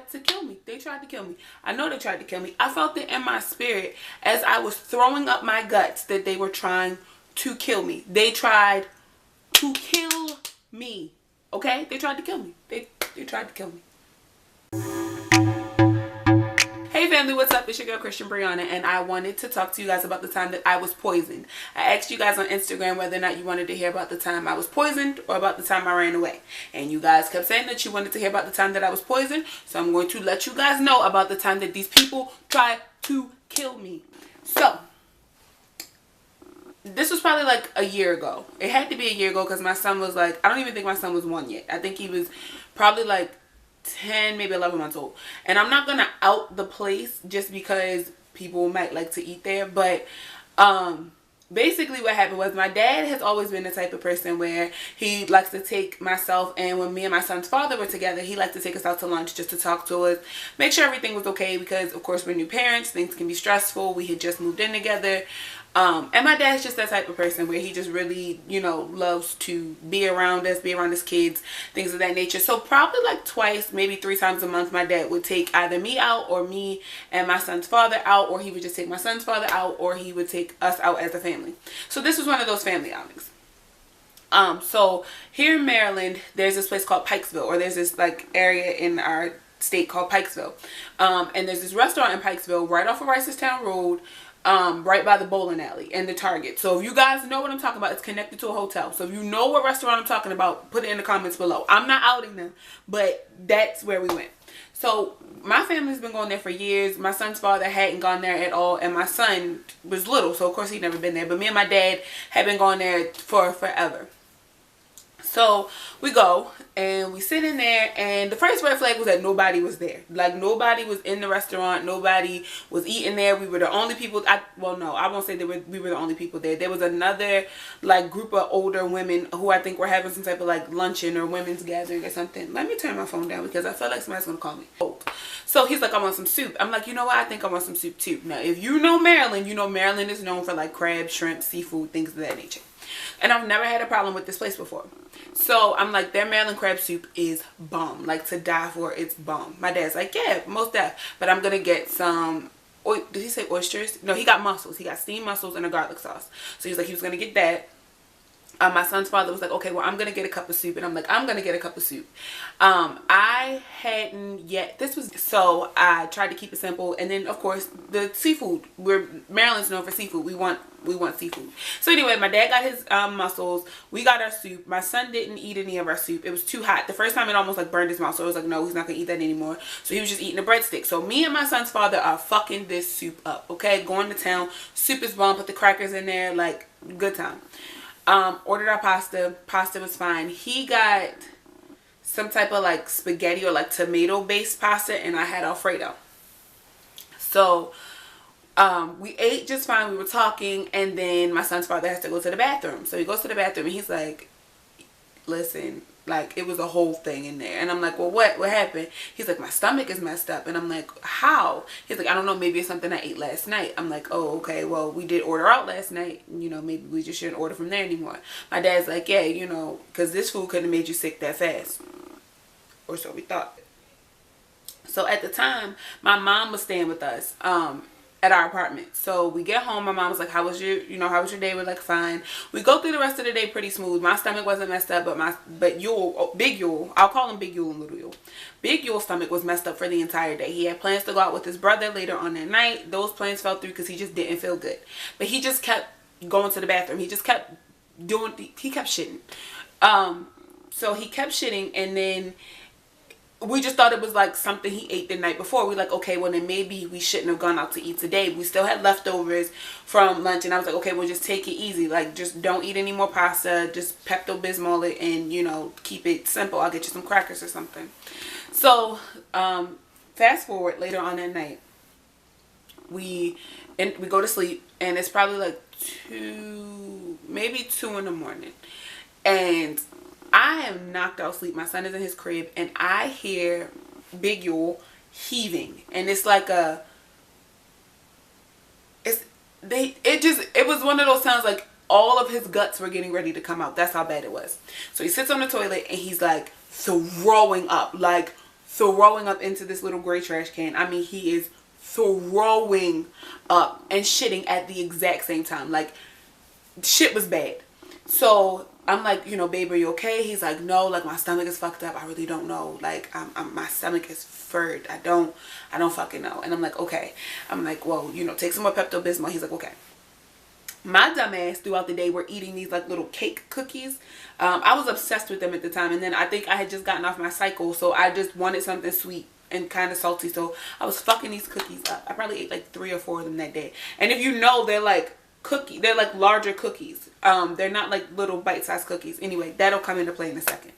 tried to kill me. They tried to kill me. I know they tried to kill me. I felt it in my spirit as I was throwing up my guts that they were trying to kill me. They tried to kill me. Okay? They tried to kill me. They tried to kill me. Hey family, what's up? It's your girl Christian Brianna, and I wanted to talk to you guys about the time that I was poisoned. I asked you guys on Instagram whether or not you wanted to hear about the time I was poisoned or about the time I ran away. And you guys kept saying that you wanted to hear about the time that I was poisoned, so I'm going to let you guys know about the time that these people tried to kill me. So, this was probably like a year ago. It had to be a year ago because my son was like, I don't even think my son was 1 yet. I think he was probably like 10, maybe 11 months old. And I'm not gonna out the place just because people might like to eat there, but basically what happened was my dad has always been the type of person where he likes to take myself, and when me and my son's father were together, he liked to take us out to lunch just to talk to us, make sure everything was okay, because of course we're new parents, things can be stressful. We had just moved in together. And my dad's just that type of person where he just really, you know, loves to be around us, be around his kids, things of that nature. So probably like twice, maybe 3 times a month, my dad would take either me out or me and my son's father out, or he would just take my son's father out, or he would take us out as a family. So this was one of those family outings. So here in Maryland, there's this place called Pikesville, or there's this like area in our state called Pikesville. And there's this restaurant in Pikesville right off of Ricerstown Road, right by the bowling alley and the Target. So if you guys know what I'm talking about, it's connected to a hotel. So if you know what restaurant I'm talking about, put it in the comments below. I'm not outing them, but that's where we went. So my family's been going there for years. My son's father hadn't gone there at all, and my son was little, so of course he'd never been there. But me and my dad had been going there for forever. So we go and we sit in there, and the first red flag was that nobody was there. Like, nobody was in the restaurant, nobody was eating there. We were the only people. Well, no, I won't say that we were the only people there. There was another like group of older women who I think were having some type of like luncheon or women's gathering or something. Let me turn my phone down because I feel like somebody's gonna call me. So he's like, I want some soup. I'm like, you know what? I think I want some soup too. Now, if you know Maryland, you know Maryland is known for like crab, shrimp, seafood, things of that nature. And I've never had a problem with this place before. So I'm like, their Maryland crab soup is bomb. Like, to die for. It's bomb. My dad's like, yeah, most def. But I'm going to get some, did he say oysters? No, he got mussels. He got steamed mussels and a garlic sauce. So he's like, he was going to get that. My son's father was like, okay, well, I'm going to get a cup of soup. And I'm like, I'm going to get a cup of soup. I hadn't yet, so I tried to keep it simple. And then, of course, the seafood. Maryland's known for seafood. We want seafood. So anyway, my dad got his mussels. We got our soup. My son didn't eat any of our soup. It was too hot. The first time it almost like burned his mouth. So I was like, no, he's not going to eat that anymore. So he was just eating a breadstick. So me and my son's father are fucking this soup up. Okay, going to town. Soup is bomb. Put the crackers in there. Like, good time. Ordered our pasta. Pasta was fine. He got some type of like spaghetti or like tomato based pasta, and I had Alfredo. So we ate just fine. We were talking, and then my son's father has to go to the bathroom. So he goes to the bathroom, and he's like, listen, like, it was a whole thing in there. And I'm like, well, what happened? He's like, my stomach is messed up. And I'm like, how? He's like, I don't know, maybe it's something I ate last night. I'm like, oh, okay, well, we did order out last night, you know, maybe we just shouldn't order from there anymore. My dad's like, yeah, you know, because this food couldn't have made you sick that fast, or so we thought. So at the time, my mom was staying with us at our apartment. So we get home, my mom was like, how was your day? We're like, fine. We go through the rest of the day pretty smooth. My stomach wasn't messed up, but Big Yule, I'll call him Big Yule and Little Yule. Big Yule's stomach was messed up for the entire day. He had plans to go out with his brother later on that night. Those plans fell through because he just didn't feel good. But he just kept going to the bathroom. He just kept shitting. So he kept shitting, and then we just thought it was like something he ate the night before. We're like, okay, well then maybe we shouldn't have gone out to eat today. We still had leftovers from lunch, and I was like, okay, well just take it easy. Like, just don't eat any more pasta. Just Pepto-Bismol it, and, you know, keep it simple. I'll get you some crackers or something. So fast forward later on that night, we go to sleep, and it's probably like 2 in the morning, and I am knocked out asleep. My son is in his crib, and I hear Big Yule heaving, and it's like it was one of those sounds like all of his guts were getting ready to come out. That's how bad it was. So he sits on the toilet, and he's like throwing up, like throwing up into this little gray trash can. I mean, he is throwing up and shitting at the exact same time. Like, shit was bad. So I'm like, you know, babe, are you okay? He's like, no, like my stomach is fucked up. I really don't know. Like, my stomach is furred. I don't fucking know. And I'm like, okay. I'm like, well, you know, take some more Pepto-Bismol. He's like, okay. My dumb ass throughout the day were eating these like little cake cookies. I was obsessed with them at the time, and then I think I had just gotten off my cycle, so I just wanted something sweet and kind of salty. So I was fucking these cookies up. I probably ate like 3 or 4 of them that day. And if you know, they're like they're like larger cookies. They're not like little bite-sized cookies. Anyway, that'll come into play in a second.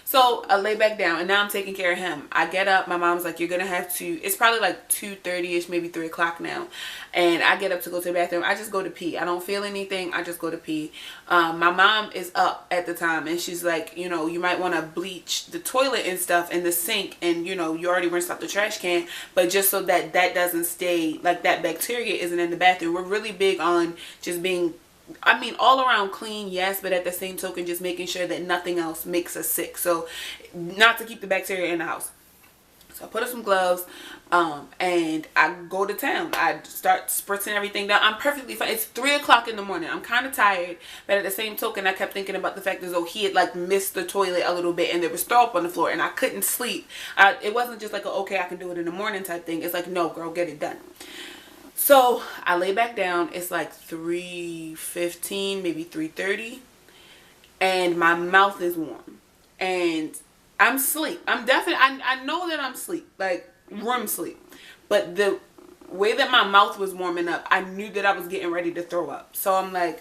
So I lay back down, and now I'm taking care of him. I get up. My mom's like, you're going to have to, it's probably like 2:30ish, maybe 3 o'clock now. And I get up to go to the bathroom. I just go to pee. I don't feel anything. I just go to pee. My mom is up at the time, and she's like, you know, you might want to bleach the toilet and stuff and the sink. And, you know, you already rinsed out the trash can. But just so that that doesn't stay, like that bacteria isn't in the bathroom. We're really big on just being, I mean, all around clean, yes, but at the same token, just making sure that nothing else makes us sick. So not to keep the bacteria in the house. So I put on some gloves, and I go to town. I start spritzing everything down. I'm perfectly fine. It's 3 o'clock in the morning. I'm kind of tired, but at the same token, I kept thinking about the fact as though he had like missed the toilet a little bit, and there was throw up on the floor, and I couldn't sleep. It wasn't just like, okay, I can do it in the morning type thing. It's like, no, girl, get it done. So I lay back down. It's like 3:15, maybe 3:30, and my mouth is warm, and I'm asleep. I'm definitely, I know that I'm asleep, like REM sleep, but the way that my mouth was warming up, I knew that I was getting ready to throw up. So I'm like,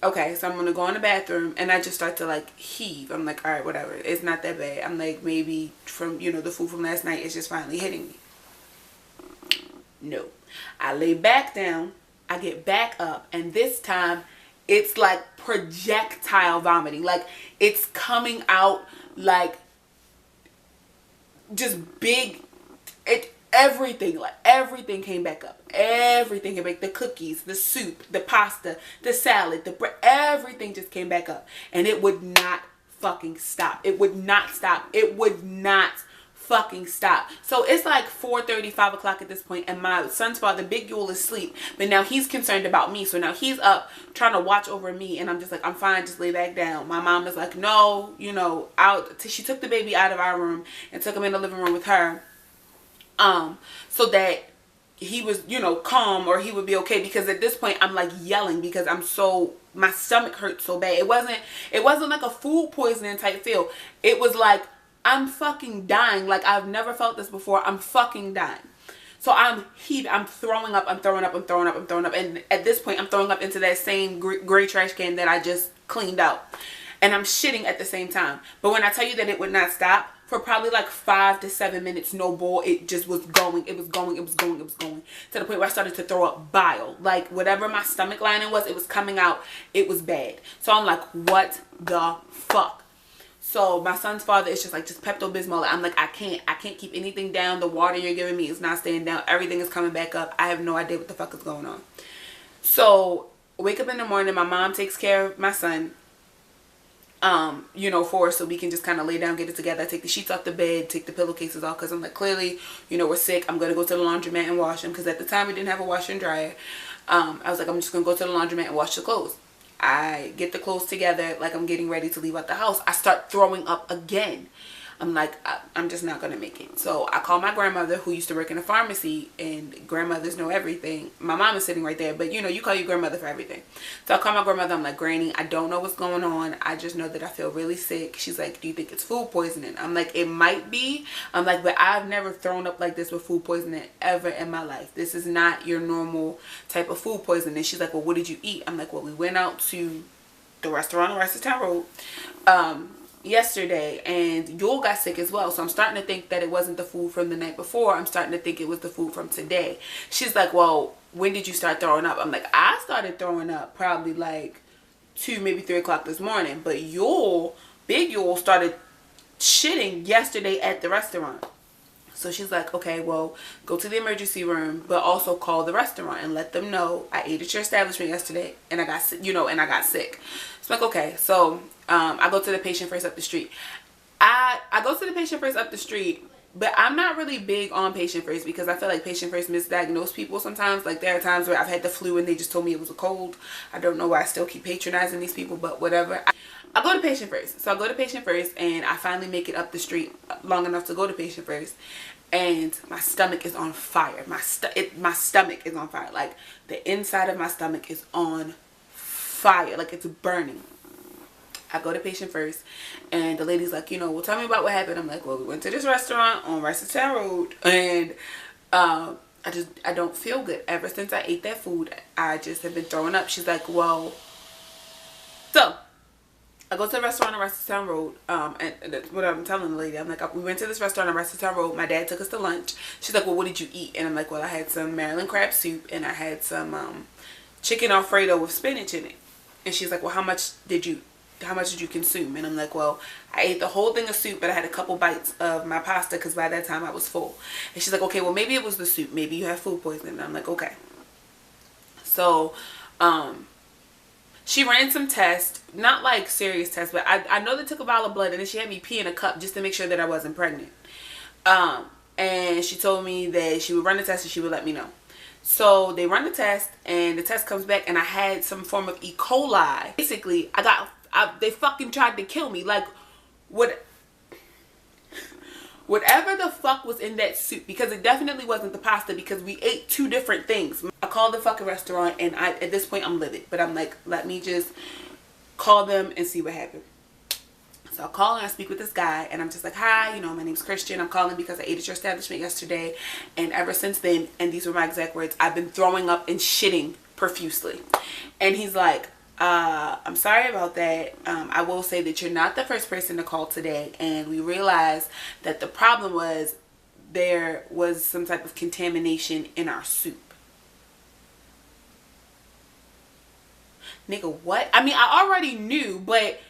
okay, so I'm gonna go in the bathroom, and I just start to like heave. I'm like, all right, whatever, it's not that bad. I'm like, maybe from, you know, the food from last night is just finally hitting me. No. I lay back down, I get back up, and this time it's like projectile vomiting. Like, it's coming out like just big, everything, like everything came back up. Everything came back. The cookies, the soup, the pasta, the salad, the bread, everything just came back up. And it would not fucking stop. It would not stop. It would not fucking stop. So it's like 4:30, 5 o'clock at this point, and my son's father, Big Yule, is asleep, but now he's concerned about me. So now he's up trying to watch over me, and I'm just like, I'm fine, just lay back down. My mom is like, no, you know, she took the baby out of our room and took him in the living room with her, so that he was, you know, calm, or he would be okay. Because at this point I'm like yelling because my stomach hurt so bad. It wasn't like a food poisoning type feel. It was like, I'm fucking dying. Like, I've never felt this before. I'm fucking dying. So I'm throwing up. And at this point, I'm throwing up into that same gray trash can that I just cleaned out. And I'm shitting at the same time. But when I tell you that it would not stop, for probably like 5 to 7 minutes, no bull, it just was going. It was going. To the point where I started to throw up bile. Like, whatever my stomach lining was, it was coming out. It was bad. So I'm like, what the fuck? So my son's father is just like, just Pepto-Bismol. I'm like, I can't keep anything down. The water you're giving me is not staying down. Everything is coming back up. I have no idea what the fuck is going on. So wake up in the morning. My mom takes care of my son, you know, for us, so we can just kind of lay down, get it together. I take the sheets off the bed, take the pillowcases off, because I'm like, clearly, you know, we're sick. I'm going to go to the laundromat and wash them, because at the time we didn't have a washer and dryer. I was like, I'm just going to go to the laundromat and wash the clothes. I get the clothes together, like I'm getting ready to leave out the house. I start throwing up again. I'm like, I'm just not going to make it. So I call my grandmother, who used to work in a pharmacy, and grandmothers know everything. My mom is sitting right there, but you know, you call your grandmother for everything. So I call my grandmother. I'm like, Granny, I don't know what's going on. I just know that I feel really sick. She's like, do you think it's food poisoning? I'm like, it might be. I'm like, but I've never thrown up like this with food poisoning ever in my life. This is not your normal type of food poisoning. She's like, well, what did you eat? I'm like, well, we went out to the restaurant on Reside Road yesterday, and Yule got sick as well. So I'm starting to think that it wasn't the food from the night before. I'm starting to think it was the food from today. She's like, well, when did you start throwing up? I'm like, I started throwing up probably like 2, maybe 3 o'clock this morning, but Big Yule started shitting yesterday at the restaurant. So she's like, okay, well, go to the emergency room, but also call the restaurant and let them know I ate at your establishment yesterday, and I got sick, you know, and I got sick. So I'm like, okay. So I go to the patient first up the street. I go to the patient first up the street But I'm not really big on patient first because I feel like patient first misdiagnose people sometimes. Like there are times where I've had the flu and they just told me it was a cold. I don't know why I still keep patronizing these people, but whatever. I go to patient first. So I go to patient first and I finally make it up the street long enough to go to patient first. And my stomach is on fire. My stomach is on fire. Like the inside of my stomach is on fire. Like it's burning. I go to patient first and the lady's like, you know, well, tell me about what happened. I'm like, well, we went to this restaurant on Reside Road and I don't feel good. Ever since I ate that food, I just have been throwing up. She's like, well, so I go to the restaurant on Reside Road, and that's what I'm telling the lady. I'm like, we went to this restaurant on Reside Road. My dad took us to lunch. She's like, well, what did you eat? And I'm like, well, I had some Maryland crab soup and I had some chicken Alfredo with spinach in it. And she's like, well, how much did you consume? And I'm like, well, I ate the whole thing of soup, but I had a couple bites of my pasta because by that time I was full. And she's like, okay, well, maybe it was the soup. Maybe you have food poisoning. And I'm like, okay. So, she ran some tests, not like serious tests, but I know they took a vial of blood and then she had me pee in a cup just to make sure that I wasn't pregnant. And she told me that she would run the test and she would let me know. So they run the test and the test comes back and I had some form of E. coli. Basically, they fucking tried to kill me. Like, whatever the fuck was in that soup, because it definitely wasn't the pasta because we ate two different things. I called the fucking restaurant and at this point I'm livid. But I'm like, let me just call them and see what happened. So I call and I speak with this guy and I'm just like, hi, you know, my name's Christian. I'm calling because I ate at your establishment yesterday. And ever since then, and these were my exact words, I've been throwing up and shitting profusely. And he's like, I'm sorry about that. I will say that you're not the first person to call today. And we realized that the problem was there was some type of contamination in our soup. Nigga, what? I mean, I already knew, but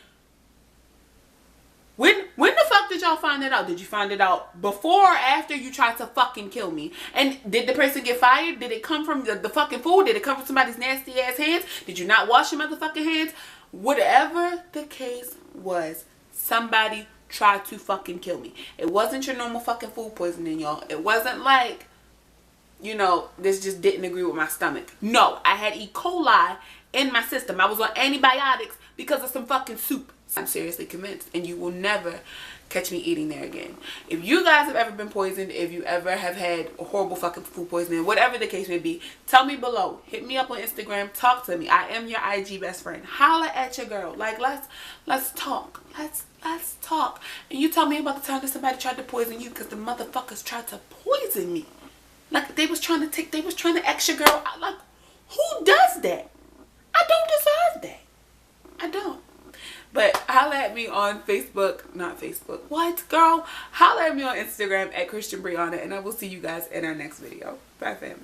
when the fuck did y'all find that out? Did you find it out before or after you tried to fucking kill me? And did the person get fired? Did it come from the fucking food? Did it come from somebody's nasty ass hands? Did you not wash your motherfucking hands? Whatever the case was, somebody tried to fucking kill me. It wasn't your normal fucking food poisoning, y'all. It wasn't like, you know, this just didn't agree with my stomach. No, I had E. coli in my system. I was on antibiotics because of some fucking soup. I'm seriously convinced, and you will never catch me eating there again. If you guys have ever been poisoned, if you ever have had a horrible fucking food poisoning, whatever the case may be, tell me below. Hit me up on Instagram. Talk to me. I am your IG best friend. Holla at your girl. Like, let's talk. Let's talk. And you tell me about the time that somebody tried to poison you because the motherfuckers tried to poison me. Like, they was trying to X your girl. Like, who does that? I don't deserve that. I don't. But holla at me on Facebook, not Facebook. What, girl? Holla at me on Instagram at Christian Brianna, and I will see you guys in our next video. Bye, family.